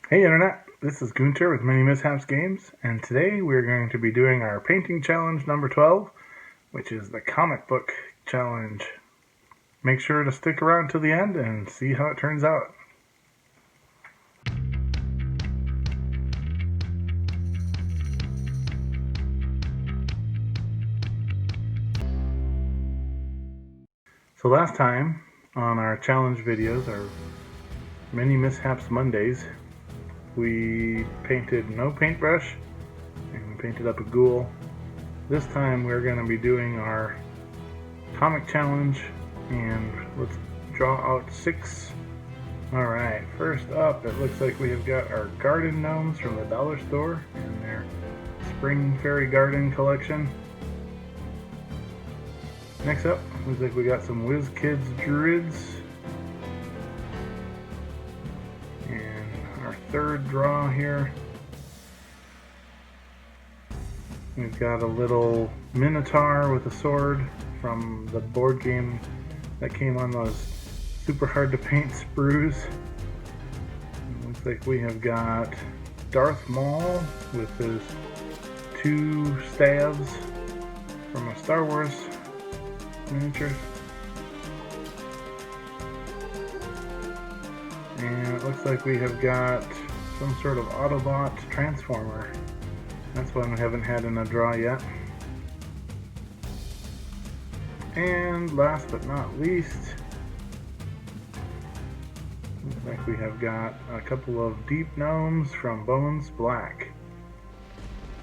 Hey Internet, this is Gunter with MiniMishaps Games, and today we're going to be doing our painting challenge number 12, which is the comic book challenge. Make sure to stick around till the end and see how it turns out. So last time on our challenge videos, our MiniMishaps Mondays, we painted no paintbrush and we painted up a ghoul. This time we're going to be doing our comic challenge, and let's draw out 6. Alright, first up it looks like we have got our garden gnomes from the dollar store in their spring fairy garden collection. Next up, looks like we got some Whiz Kids druids. And our third draw here, we've got a little minotaur with a sword from the board game that came on those super hard to paint sprues. Looks like we have got Darth Maul with his 2 stabs from a Star Wars miniature. And it looks like we have got some sort of Autobot transformer. That's one we haven't had in a draw yet. And last but not least, looks like we have got a couple of deep gnomes from Bones Black.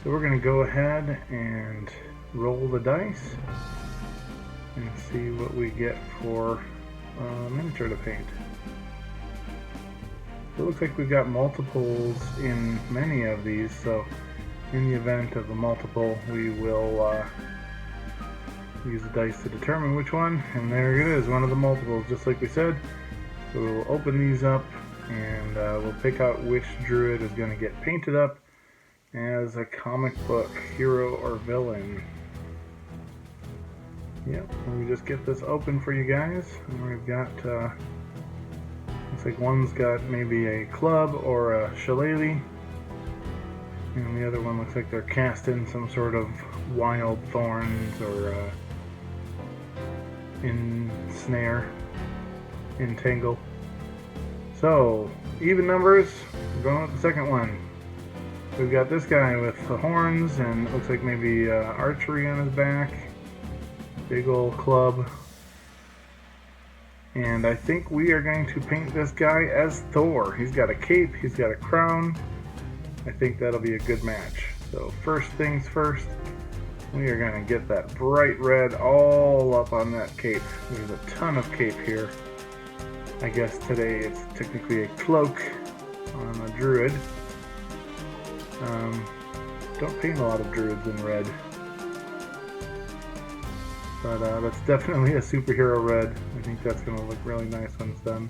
So we're going to go ahead and roll the dice and see what we get for a miniature to paint. So it looks like we've got multiples in many of these, so in the event of a multiple we will use the dice to determine which one, and there it is, one of the multiples, just like we said. So we'll open these up and we'll pick out which druid is going to get painted up as a comic book hero or villain. Yep, let me just get this open for you guys. And we've got, looks like one's got maybe a club or a shillelagh, and the other one looks like they're casting some sort of wild thorns or entangle. So, even numbers, we're going with the second one. We've got this guy with the horns and it looks like maybe archery on his back. Big old club. And I think we are going to paint this guy as Thor. He's got a cape, he's got a crown. I think that'll be a good match. So first things first, we are going to get that bright red all up on that cape. There's a ton of cape here. I guess today it's technically a cloak on a druid. Don't paint a lot of druids in red. But that's definitely a superhero red. I think that's going to look really nice when it's done.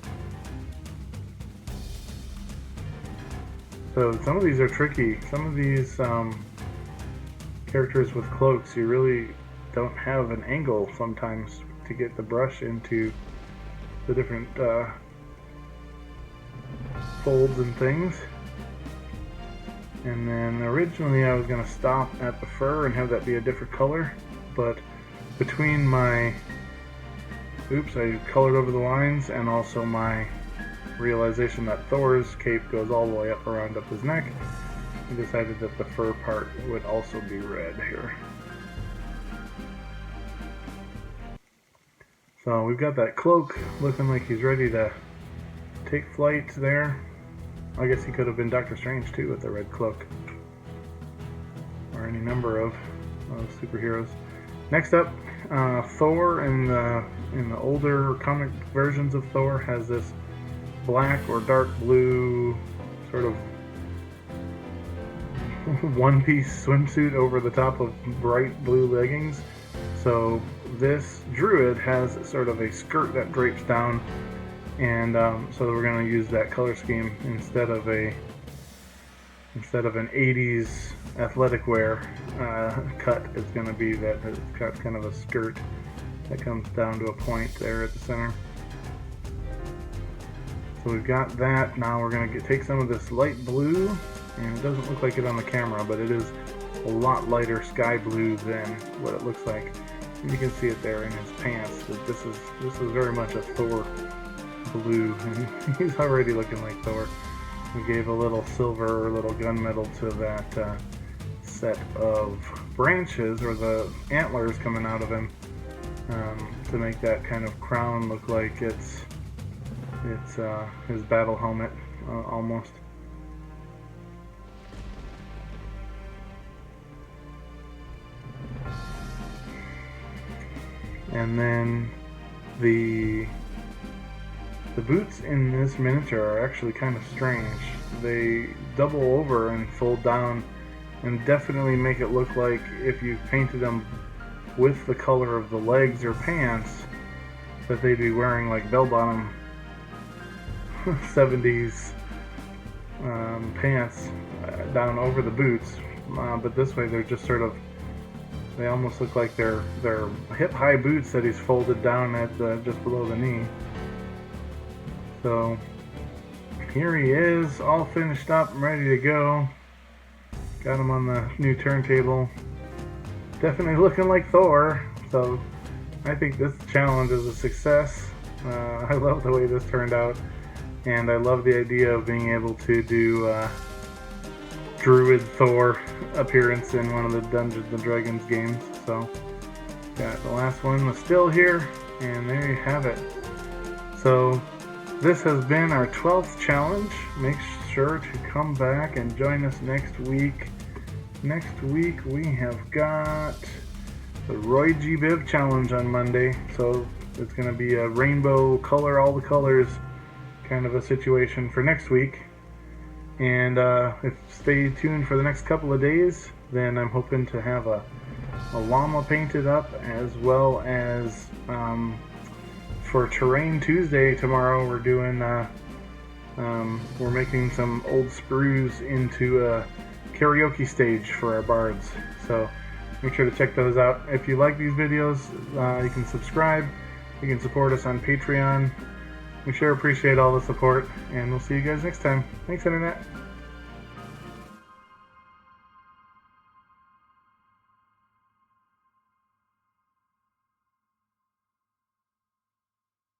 So some of these are tricky. Some of these characters with cloaks, you really don't have an angle sometimes to get the brush into the different folds and things. And then originally I was going to stop at the fur and have that be a different color, but between my, I colored over the lines, and also my realization that Thor's cape goes all the way up around up his neck, I decided that the fur part would also be red here. So we've got that cloak looking like he's ready to take flight there. I guess he could have been Doctor Strange too with the red cloak, or any number of superheroes. Next up, Thor in the older comic versions of Thor has this black or dark blue sort of one-piece swimsuit over the top of bright blue leggings. So this druid has sort of a skirt that drapes down, and so we're going to use that color scheme instead of an 80s athletic wear cut. It's going to be that it's got kind of a skirt that comes down to a point there at the center. So we've got that. Now we're going to take some of this light blue, and it doesn't look like it on the camera, but it is a lot lighter sky blue than what it looks like. And you can see it there in his pants. This is very much a Thor blue, and he's already looking like Thor. We gave a little silver or little gunmetal to that set of branches, or the antlers coming out of him, to make that kind of crown look like it's his battle helmet, almost. And then the boots in this miniature are actually kind of strange. They double over and fold down and definitely make it look like if you painted them with the color of the legs or pants, that they'd be wearing like bell-bottom 70s pants down over the boots, but this way they're just sort of, they almost look like they're hip-high boots that he's folded down at just below the knee. So here he is, all finished up and ready to go. Got him on the new turntable. Definitely looking like Thor, so I think this challenge is a success. I love the way this turned out, and I love the idea of being able to do Druid Thor appearance in one of the Dungeons & Dragons games. So got the last one was still here, and there you have it. So this has been our 12th challenge. Make sure to come back and join us next week. Next week we have got the Roy G. Biv challenge on Monday, so it's going to be a rainbow color, all the colors kind of a situation for next week. And if stay tuned for the next couple of days, then I'm hoping to have a llama painted up, as well as for Terrain Tuesday tomorrow we're doing we're making some old sprues into a karaoke stage for our bards. So make sure to check those out. If you like these videos, you can subscribe, you can support us on Patreon. We sure appreciate all the support, and we'll see you guys next time. Thanks, Internet.